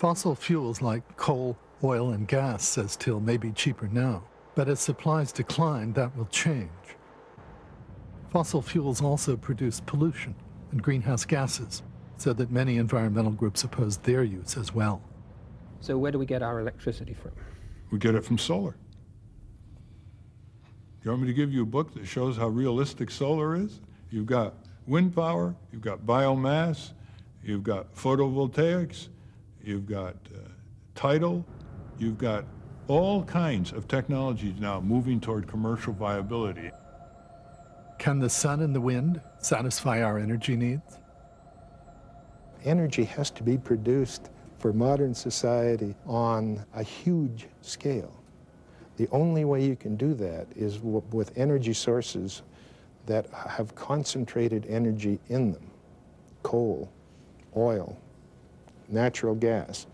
Fossil fuels like coal, oil, and gas, says Till, may be cheaper now, but as supplies decline, that will change. Fossil fuels also produce pollution and greenhouse gases, so that many environmental groups oppose their use as well. So where do we get our electricity from? We get it from solar. You want me to give you a book that shows how realistic solar is? You've got wind power, you've got biomass, you've got photovoltaics, you've got tidal, you've got all kinds of technologies now moving toward commercial viability. Can the sun and the wind satisfy our energy needs? Energy has to be produced for modern society on a huge scale. The only way you can do that is with energy sources that have concentrated energy in them. Coal, oil, natural gas.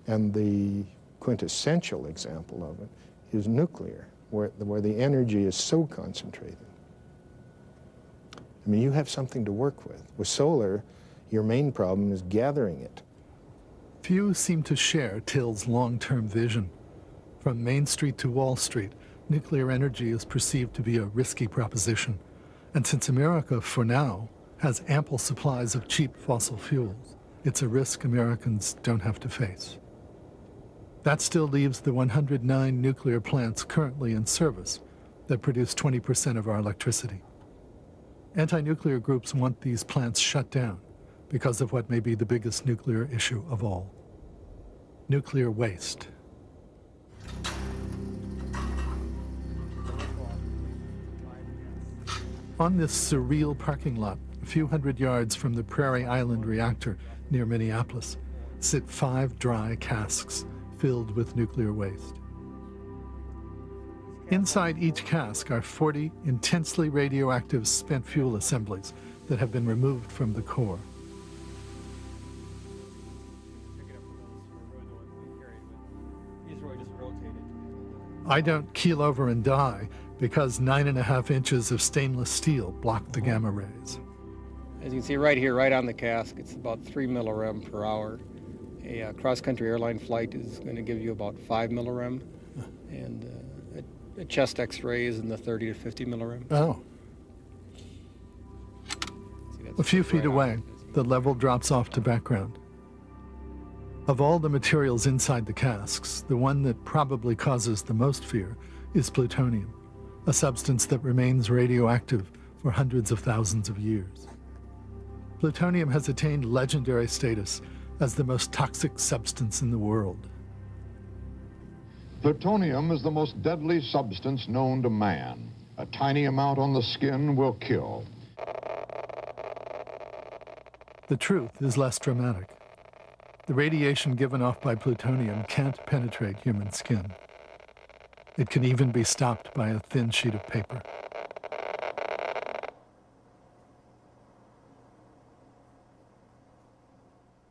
And the quintessential example of it is nuclear, where the energy is so concentrated. I mean, you have something to work with. With solar, your main problem is gathering it. Few seem to share Till's long-term vision. From Main Street to Wall Street, nuclear energy is perceived to be a risky proposition. And since America, for now, has ample supplies of cheap fossil fuels, it's a risk Americans don't have to face. That still leaves the 109 nuclear plants currently in service that produce 20% of our electricity. Anti-nuclear groups want these plants shut down because of what may be the biggest nuclear issue of all: nuclear waste. On this surreal parking lot, a few hundred yards from the Prairie Island reactor near Minneapolis, sit 5 dry casks filled with nuclear waste. Inside each cask are 40 intensely radioactive spent fuel assemblies that have been removed from the core. I don't keel over and die because 9.5 inches of stainless steel block the gamma rays. As you can see right here, right on the cask, it's about 3 millirem per hour. A cross-country airline flight is going to give you about 5 millirem, and a chest X-ray is in the 30 to 50 millirem. Oh. See, a few feet away, the level drops off to background. Of all the materials inside the casks, the one that probably causes the most fear is plutonium, a substance that remains radioactive for hundreds of thousands of years. Plutonium has attained legendary status as the most toxic substance in the world. Plutonium is the most deadly substance known to man. A tiny amount on the skin will kill. The truth is less dramatic. The radiation given off by plutonium can't penetrate human skin. It can even be stopped by a thin sheet of paper.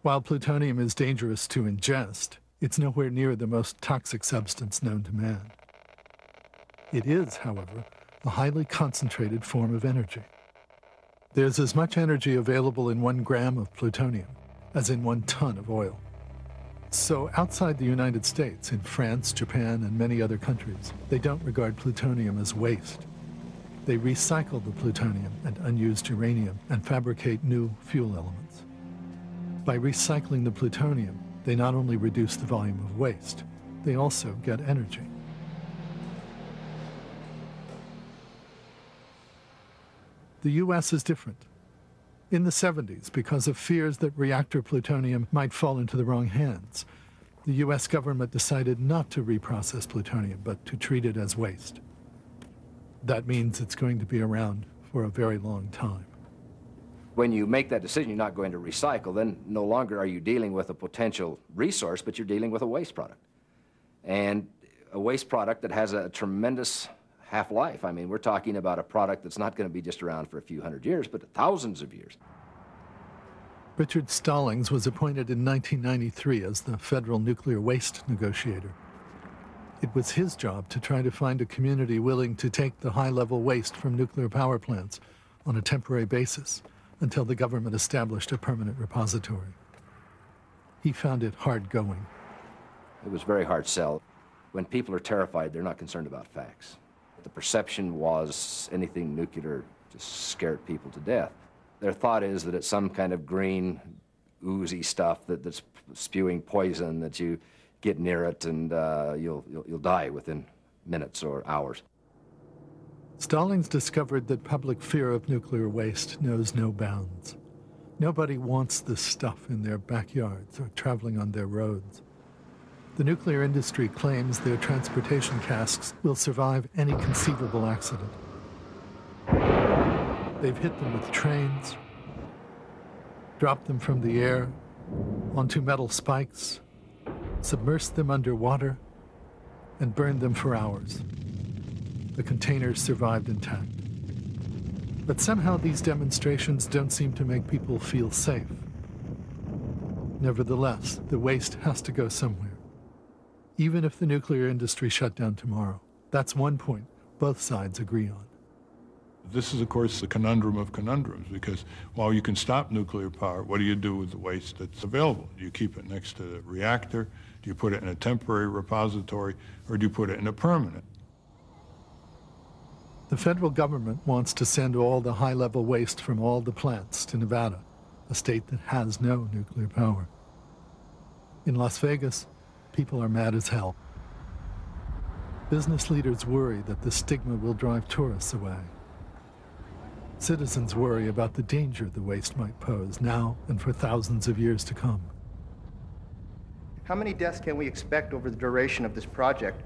While plutonium is dangerous to ingest, it's nowhere near the most toxic substance known to man. It is, however, a highly concentrated form of energy. There's as much energy available in 1 gram of plutonium as in 1 ton of oil. So outside the United States, in France, Japan, and many other countries, they don't regard plutonium as waste. They recycle the plutonium and unused uranium and fabricate new fuel elements. By recycling the plutonium, they not only reduce the volume of waste, they also get energy. The US is different. In the 70s, because of fears that reactor plutonium might fall into the wrong hands, the US government decided not to reprocess plutonium, but to treat it as waste. That means it's going to be around for a very long time. When you make that decision, you're not going to recycle, then no longer are you dealing with a potential resource, but you're dealing with a waste product. And a waste product that has a tremendous half-life. I mean, we're talking about a product that's not going to be just around for a few hundred years, but thousands of years. Richard Stallings was appointed in 1993 as the federal nuclear waste negotiator. It was his job to try to find a community willing to take the high-level waste from nuclear power plants on a temporary basis until the government established a permanent repository. he found it hard going. It was a very hard sell. When people are terrified, they're not concerned about facts. The perception was anything nuclear just scared people to death. Their thought is that it's some kind of green, oozy stuff that's spewing poison, that you get near it and you'll die within minutes or hours. Stallings discovered that public fear of nuclear waste knows no bounds. Nobody wants this stuff in their backyards or traveling on their roads. The nuclear industry claims their transportation casks will survive any conceivable accident. They've hit them with trains, dropped them from the air onto metal spikes, submersed them underwater, and burned them for hours. The containers survived intact. But somehow these demonstrations don't seem to make people feel safe. Nevertheless, the waste has to go somewhere. Even if the nuclear industry shut down tomorrow. That's one point both sides agree on. This is, of course, the conundrum of conundrums, because while you can stop nuclear power, what do you do with the waste that's available? Do you keep it next to the reactor? Do you put it in a temporary repository? Or do you put it in a permanent? The federal government wants to send all the high-level waste from all the plants to Nevada, a state that has no nuclear power. In Las Vegas, people are mad as hell. Business leaders worry that the stigma will drive tourists away. Citizens worry about the danger the waste might pose now and for thousands of years to come. How many deaths can we expect over the duration of this project?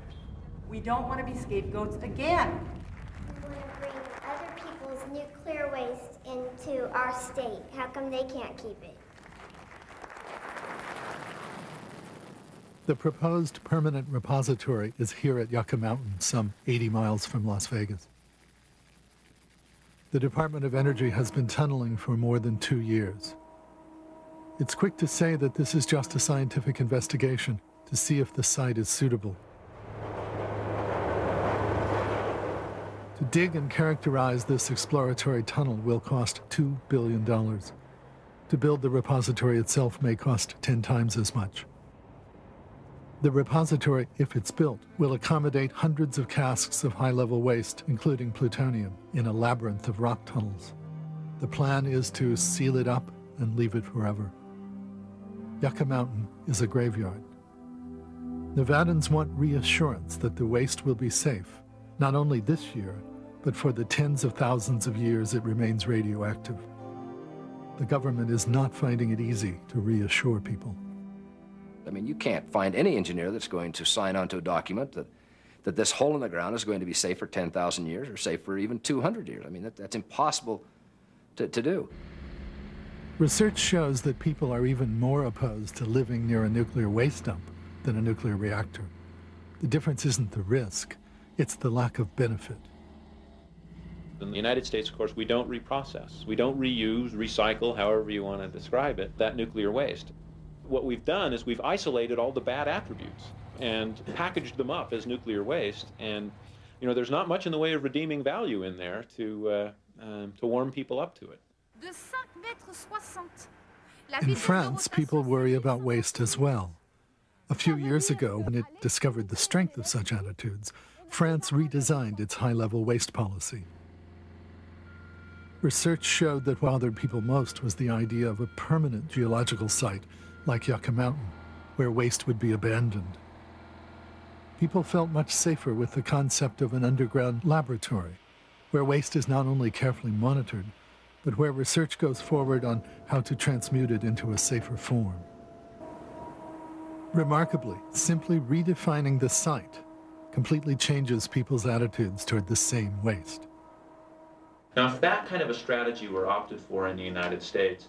We don't want to be scapegoats again. We want to bring other people's nuclear waste into our state. How come they can't keep it? The proposed permanent repository is here at Yucca Mountain, some 80 miles from Las Vegas. The Department of Energy has been tunneling for more than 2 years. It's quick to say that this is just a scientific investigation to see if the site is suitable. To dig and characterize this exploratory tunnel will cost $2 billion. To build the repository itself may cost 10 times as much. The repository, if it's built, will accommodate hundreds of casks of high-level waste, including plutonium, in a labyrinth of rock tunnels. The plan is to seal it up and leave it forever. Yucca Mountain is a graveyard. Nevadans want reassurance that the waste will be safe, not only this year, but for the tens of thousands of years it remains radioactive. The government is not finding it easy to reassure people. I mean, you can't find any engineer that's going to sign onto a document that this hole in the ground is going to be safe for 10,000 years or safe for even 200 years. I mean, that's impossible to do. Research shows that people are even more opposed to living near a nuclear waste dump than a nuclear reactor. The difference isn't the risk, it's the lack of benefit. In the United States, of course, we don't reprocess. We don't reuse, recycle, however you want to describe it, that nuclear waste. What we've done is we've isolated all the bad attributes and packaged them up as nuclear waste. And, you know, there's not much in the way of redeeming value in there to warm people up to it. In France, people worry about waste as well. A few years ago, when it discovered the strength of such attitudes, France redesigned its high-level waste policy. Research showed that what bothered people most was the idea of a permanent geological site like Yucca Mountain, where waste would be abandoned. People felt much safer with the concept of an underground laboratory, where waste is not only carefully monitored, but where research goes forward on how to transmute it into a safer form. Remarkably, simply redefining the site completely changes people's attitudes toward the same waste. Now, if that kind of a strategy were opted for in the United States,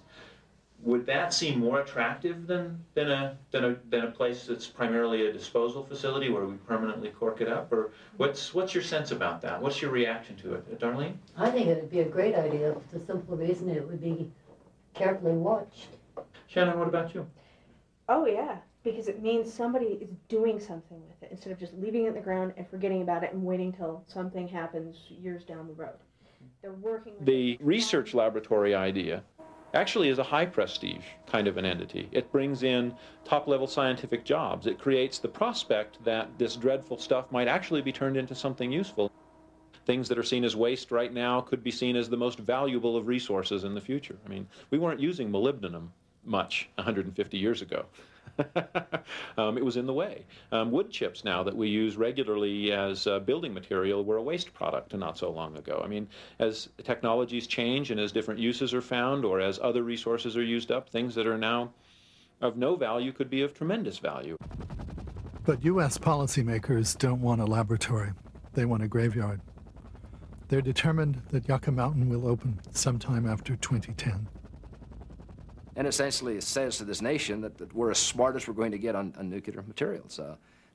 would that seem more attractive than a place that's primarily a disposal facility where we permanently cork it up? Or what's your sense about that? What's your reaction to it, Darlene? I think it would be a great idea for the simple reason it would be carefully watched. Shannon, what about you? Oh yeah, because it means somebody is doing something with it instead of just leaving it in the ground and forgetting about it and waiting till something happens years down the road. They're working with the research laboratory idea actually is a high prestige kind of an entity. It brings in top-level scientific jobs. It creates the prospect that this dreadful stuff might actually be turned into something useful. Things that are seen as waste right now could be seen as the most valuable of resources in the future. I mean, we weren't using molybdenum much 150 years ago. It was in the way. Wood chips now that we use regularly as building material were a waste product not so long ago. I mean, as technologies change and as different uses are found or as other resources are used up, things that are now of no value could be of tremendous value. But U.S. policymakers don't want a laboratory. They want a graveyard. They're determined that Yucca Mountain will open sometime after 2010. And essentially it says to this nation that we're as smart as we're going to get on nuclear materials.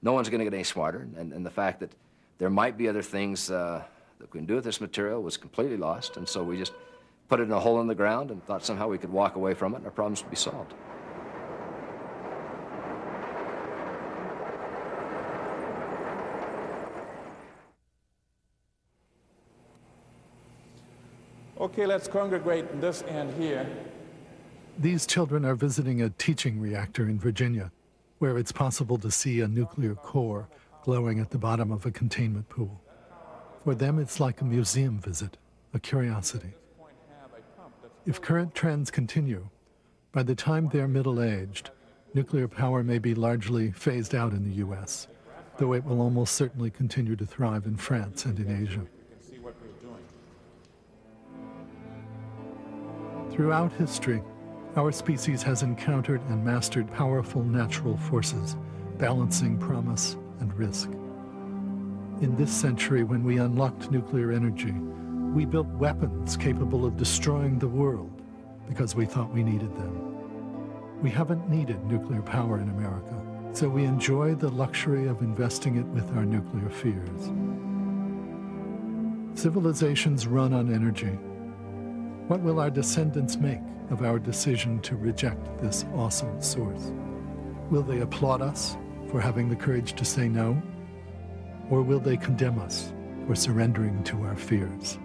No one's going to get any smarter, and the fact that there might be other things that we can do with this material was completely lost, and so we just put it in a hole in the ground and thought somehow we could walk away from it and our problems would be solved. Okay, let's congregate in this end here. These children are visiting a teaching reactor in Virginia, where it's possible to see a nuclear core glowing at the bottom of a containment pool. For them, it's like a museum visit, a curiosity. If current trends continue, by the time they're middle-aged, nuclear power may be largely phased out in the U.S., though it will almost certainly continue to thrive in France and in Asia. Throughout history, our species has encountered and mastered powerful natural forces, balancing promise and risk. In this century, when we unlocked nuclear energy, we built weapons capable of destroying the world because we thought we needed them. We haven't needed nuclear power in America, so we enjoy the luxury of investing it with our nuclear fears. Civilizations run on energy. What will our descendants make of our decision to reject this awesome source? Will they applaud us for having the courage to say no? Or will they condemn us for surrendering to our fears?